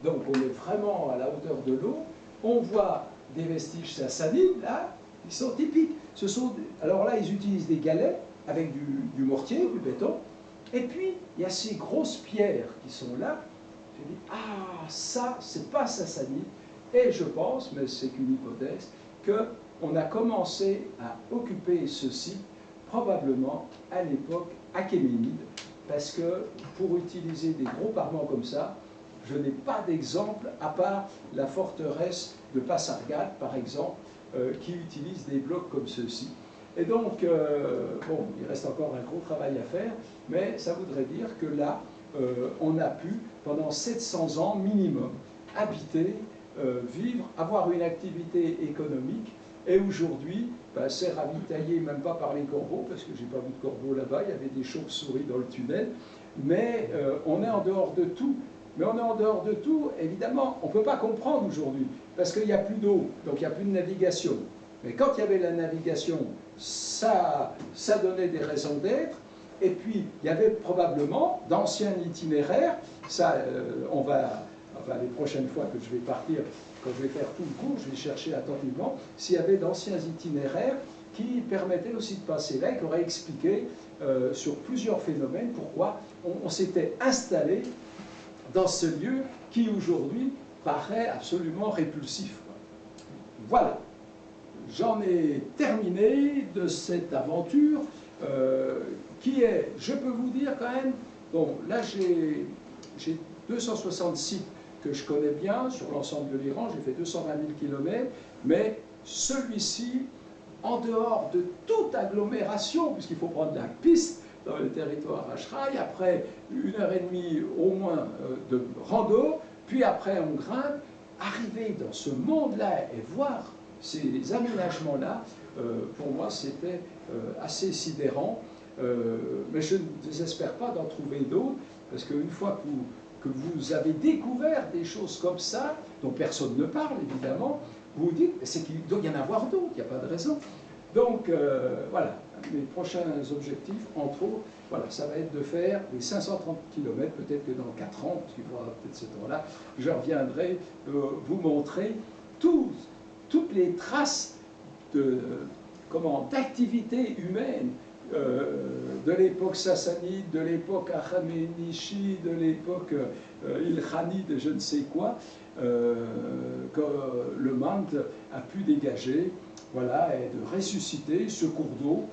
donc on est vraiment à la hauteur de l'eau. On voit des vestiges sassanides, là, qui sont typiques. Alors là, ils utilisent des galets avec du mortier, du béton. Et puis, il y a ces grosses pierres qui sont là. Je dis, ah, ça, c'est pas sassanide. Et je pense, mais c'est qu'une hypothèse, qu'on a commencé à occuper ce site probablement à l'époque achéménide, parce que pour utiliser des gros parements comme ça, je n'ai pas d'exemple, à part la forteresse de Pasargade, par exemple, qui utilise des blocs comme ceux-ci. Et donc, bon, il reste encore un gros travail à faire, mais ça voudrait dire que là, on a pu, pendant 700 ans minimum, habiter, vivre, avoir une activité économique. Et aujourd'hui, ben, c'est ravitaillé même pas par les corbeaux, parce que j'ai pas vu de corbeaux là-bas, il y avait des chauves-souris dans le tunnel, mais on est en dehors de tout. Mais on est en dehors de tout, évidemment, on ne peut pas comprendre aujourd'hui, parce qu'il n'y a plus d'eau, donc il n'y a plus de navigation. Mais quand il y avait la navigation, ça donnait des raisons d'être, et puis il y avait probablement d'anciens itinéraires, ça, enfin les prochaines fois que je vais partir, quand je vais faire tout le cours, je vais chercher attentivement s'il y avait d'anciens itinéraires qui permettaient aussi de passer là, qui auraient expliqué sur plusieurs phénomènes pourquoi on s'était installé dans ce lieu qui aujourd'hui paraît absolument répulsif. Voilà, j'en ai terminé de cette aventure qui est, je peux vous dire quand même, bon là j'ai 260 sites que je connais bien sur l'ensemble de l'Iran, j'ai fait 220 000 km, mais celui-ci, en dehors de toute agglomération, puisqu'il faut prendre la piste dans le territoire Ashraï, après 1h30 au moins de rando, puis après on grimpe, arriver dans ce monde-là et voir ces aménagements-là, pour moi c'était assez sidérant, mais je ne désespère pas d'en trouver d'autres, parce qu'une fois que vous avez découvert des choses comme ça, dont personne ne parle évidemment, vous vous dites, c'est qu'il doit y en avoir d'autres, il n'y a pas de raison. Donc voilà, mes prochains objectifs, entre autres, voilà, ça va être de faire les 530 km, peut-être que dans 4 ans, parce qu'il faudra peut-être ce temps-là, je reviendrai vous montrer toutes les traces d'activité humaine de l'époque sassanide, de l'époque achéménide, de l'époque ilkhanide, je ne sais quoi, que le Mande a pu dégager, voilà, et de ressusciter ce cours d'eau,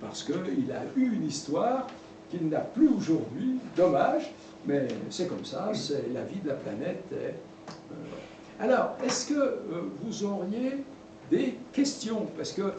parce qu'il a eu une histoire qu'il n'a plus aujourd'hui, dommage, mais c'est comme ça, c'est la vie de la planète. Alors, est-ce que vous auriez des questions? Parce que